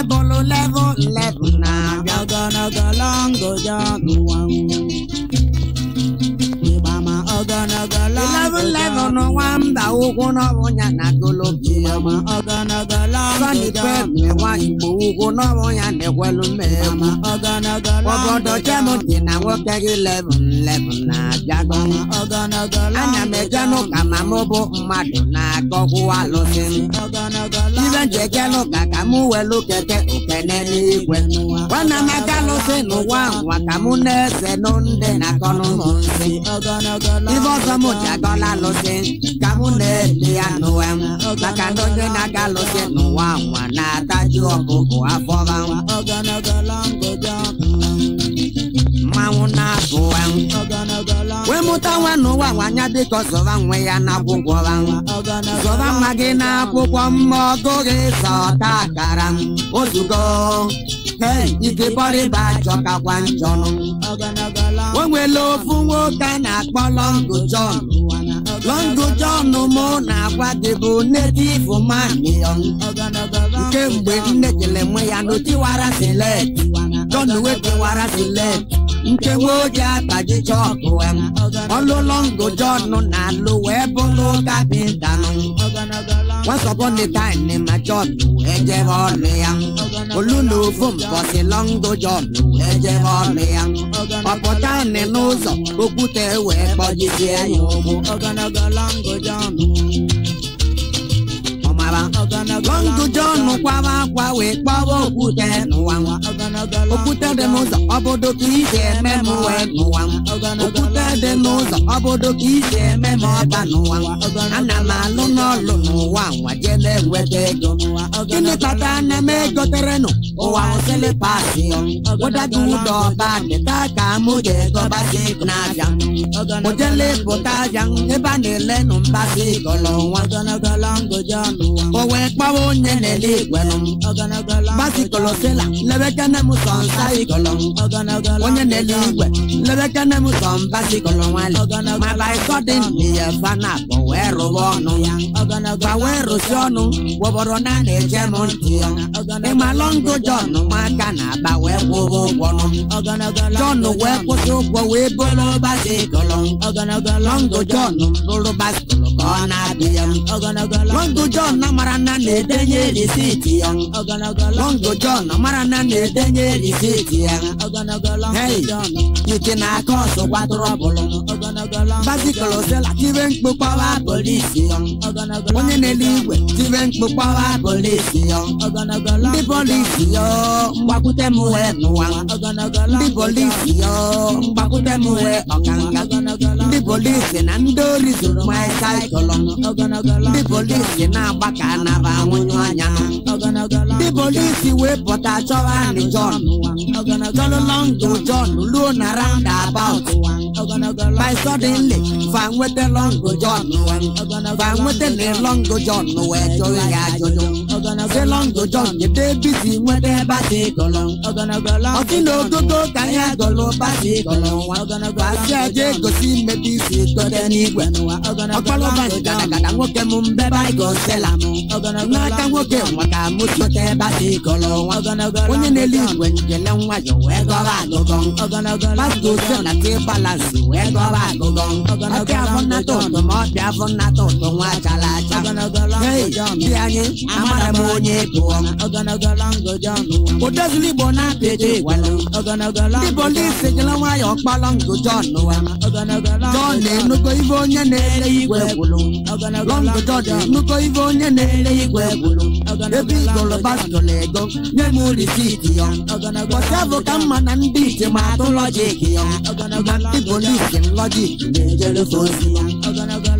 bolo level na Oganaga longo John Ibama oganaga longo level no wamba ugo no wonya na golobi Ibama oganaga longo John me wa ibo ugo no wonya ne kwelu me Ibama oganaga longo Obodo jemo dina woke level na jago oganaga longo Anya me jano kama mobo mmadu na gogu alosin Oganaga Ibe jekelo kaka mu welu keke okene n'igwe Wana magalo se no wa kamu nese nonde na kono monsi Ibo somo jagola lo se kamu ne ya no em Maka nonde na galo se no wa na taju okoko afoga Oganaga longo John Mauna buem We muta wanu wa wanya biko sova nwe ya na kwukwo wa Sova magi na kwukwo mmogo ge sota karam Ozugo Hey, ike bori ba choka kwa njono Wenwe lofu woka na kwa Longo John Longo John mo na kwa dibu native man Nke mgbe nnekele mwe ya noti wara select John weke wara select Nke woji ataji choku em Olo Longo John na lo webolo kapitano Once upon a time in my job eje vole yang Olulu fum bosi Longo John eje vole yang Opota ne nozo okute we boji si enyo Oganaga longo John Longo John kwa we kwa okute nuwa Okute de nozo obodo kise memo we nuwa Okute de nozo obodo kise memo ba nuwa Ana malu no lo nuwa wajele wete go Kini tata na me go tereno Owa osele pasi Oda gudo ba de taka muje go basi knavya Ojele pota yang eba nele numbasi golo Oganaga longo John Owe kpawo nyene ligwelum Basi kolosela lebekane muson sai kolom Onye neligwe lebekane muson basi kolom wale Malai sodin niye fana po wero wonu Kwa wero sionu woboro na neje monti Ema Longo John maka na ba wewo wonu John wepo sokwo webolo basi kolom Longo John bolo basi kolom Kona biyam Longo John mara na nedenye risiti yang Longo John mara na nedenye risiti yang Hey, nike na koso kwa trouble Basi kolosela tiven kpukpawa polisi yang Onye neligwe tiven kpukpawa polisi yang Ndi polisi yo mgbakute muwe nuwa Ndi polisi yo mgbakute muwe okanga Ndi polisi na ndori zuru my cycle Ndi polisi na baka na ba nwunyo anya Ndi polisi wepụta chọwa ni John Jolo Longo John luo na roundabout By suddenly fa nwete Longo John Fa nwete ni Longo John we jowe ya jojo Se Longo John jede bisi nwete basi kolon Oti no gogo ka ya golo basi kolon Basi aje gosi mebisi kode n'igwe Ọkpalo banyi gada nwoke mu mbeba igo sela N'aka nwoke nwaka musote basi kolon Onye n'elu igwe njele nwayo wee gọba agụgọ Basi gosi na ti balansi wee gọba agụgọ Ọbị afọ nnata ụtụ ma ọbị afọ nnata ụtụ nwa chala acha Hey, di anyị amara m onye pụọ Odozili Igbo na-apịdị welu Ndị polisi jela nwayọ kpa Longo John John na-enugo ibe onye na-ele igwe gwulu Longo John na-enugo ibe onye na-ele igwe gwulu Ebe igolo baskolo ego nye m risiti ya Bọsịavụ ka mma na ndị ije ma atụ lọjik ya Na ndị polisi lọjik na-ejere fozi ya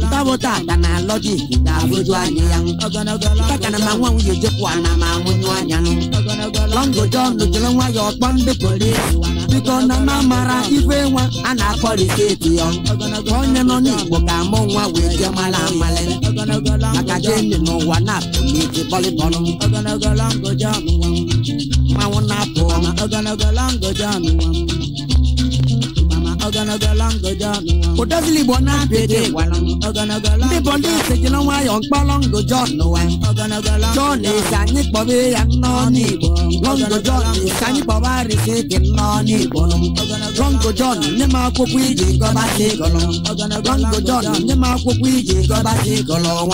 Ntabụta ata na lọjik ga-abụju anyị ya Ntaka na ma nwa nwunye jekwa na ma nwunye anya Longo John jere nwayọ kpọ ndị polisi Biko na ma mara ife nwa a na-akpọ risiti ya Onye nọ n'Igbo ka mụ nwa wee je mara amale Maka gịnị n'ụwa na-apụ n'iji bọlịbọlụ Mmanwụ na-apụ Odozili Igbo na-apịdị welu Ndị polisi jiri nwayọ mkpọ Longo John we John esi anyị kpọbe ya nnọọ n'Igbo Longo John Kani Baba Risiki Nani Bonum Longo John Nema Kuiji Gobati Golom Longo John Nema Kuiji Gobati Golom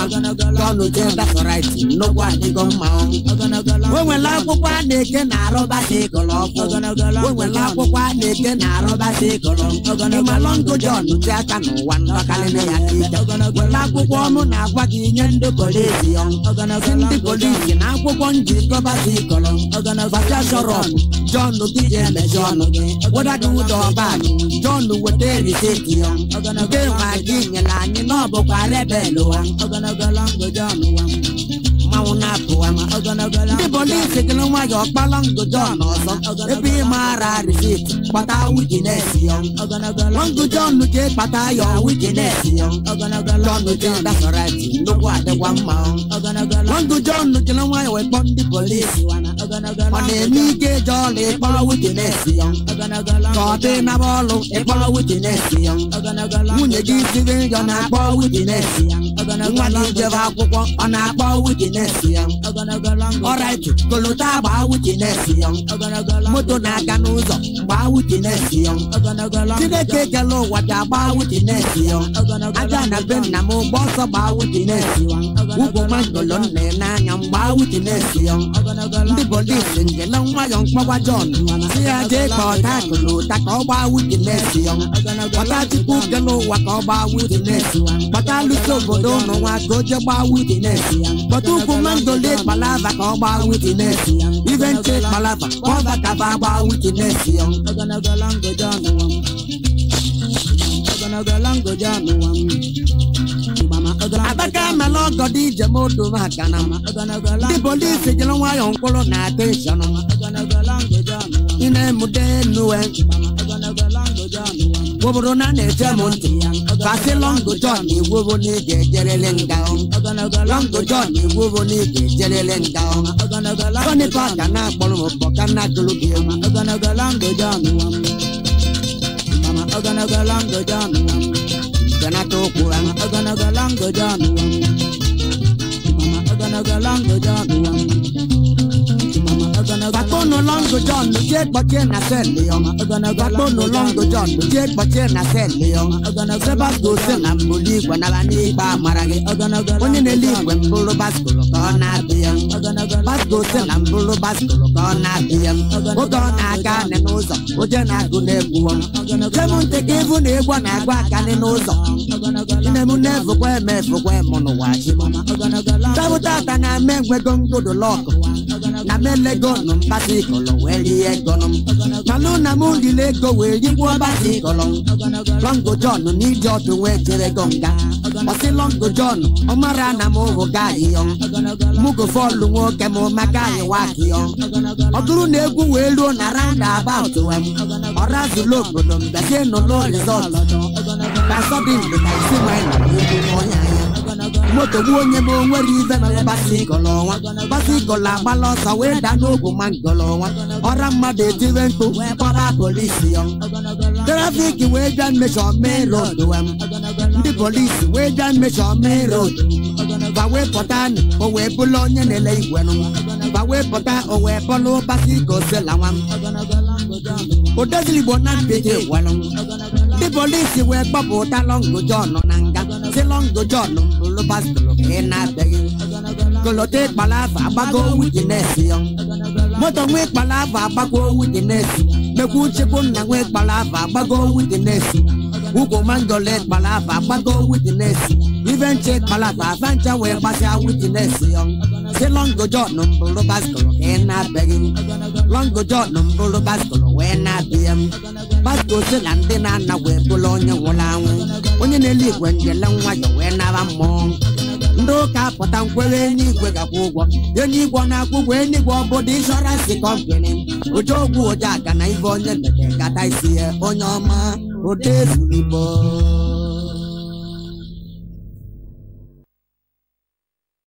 John that's right no one they go mount when la Papa they can Arobati Golom when la Papa they can Arobati Golom Longo John Jakan one Bakalina when la Papa Mona Waki and the police the police in Aquaponji Gobati Golom John no John what I do the bad John no what they take you they were getting a line in Noboka Rebello Mauna Puama the police taking a while your Balango John also the be Mara receipt but our witness young Longo John no get but I your witness young John no get that's right no what the one mount Longo John no get a while upon the police on the Nike Jolly power witness young God in a ball a power witness young when you give the young power witness young one is the on a power witness young alright Kolota power witness young Moto Naganuzo power witness young today take a low what a power witness young Agana Ben Namo boss of power witness young Ugo Mandolon Nanyam power witness young the police in the long young Papa John see I take for Takulu Takoba witness young but I took the low Wakoba witness but I look over don't know what go to bar witness but who command the late Palava Koba witness even take Palava Koba Kababa witness young Lango John Abaka Malogo DJ Moto Makanama the police is a wire on Colonna Station in a Mudenu Wobrona Nejamonti Kasi Longo John Wobo need Jerelen down Longo John Wobo need Jerelen down Sonny Pakana Polo Pokana Gulubium Lango John Lango John Ganato Puran Lango John Lango John Bakono Longo John get Bakena said Leon Bakono Longo John get Bakena said Leon Sebago Senambuli when I need Marage when in the league when Bulu Basco Cornabian Basco Senambulu Basco Cornabian Ogona Gan and Oza Ojana Gunebuan Semonte gave one Aguacan and Oza in the Munevo where men for where Monowashi Sabutata and I men were going to the lock Namelego Basicolo, where he had gone. Maluna Mundi Lego, where you were Basicolo. Longo John, need you to wear Jeregonga. But Longo John, Omarana Movo Gayon. Mugo Follow Wokemo Magai Wakion. Ogrunego will run around about to him. Or as you look with them, the same no result. That's not in the Maximum. Moto Wonyamo, where you then Basicolo, Basicola, Balosa, where that no Mangolo, or Ramade Tivento, where Papa Police young. Traffic wage and measure main road to him. The police wage and measure main road. Bawe Potan, or where Bologna and LA Wenum. Bawe Potan, or where Polo Basico Selawam. Or does he want not be here? The police were Papa Talongo John Nanga, Selongo John, Lubasco, and I beg you. Colote Balava, Bago witness young. Moto wake Balava, Bago witness. The Kuchipun and wake Balava, Bago witness. Ugo Mango let Balava, Bago witness. Even check Balava, Vanta where Basa witness young. Selongo John, Lubasco, and I beg you. Longo John, Lubasco, when I be him. Basco Selandina, where Bologna will when you live when you're long while you're never more. No cap, but I'm wearing you with a book. You need one up when you want body insurance company. Ujogo Jack and I want you to get I see on your man.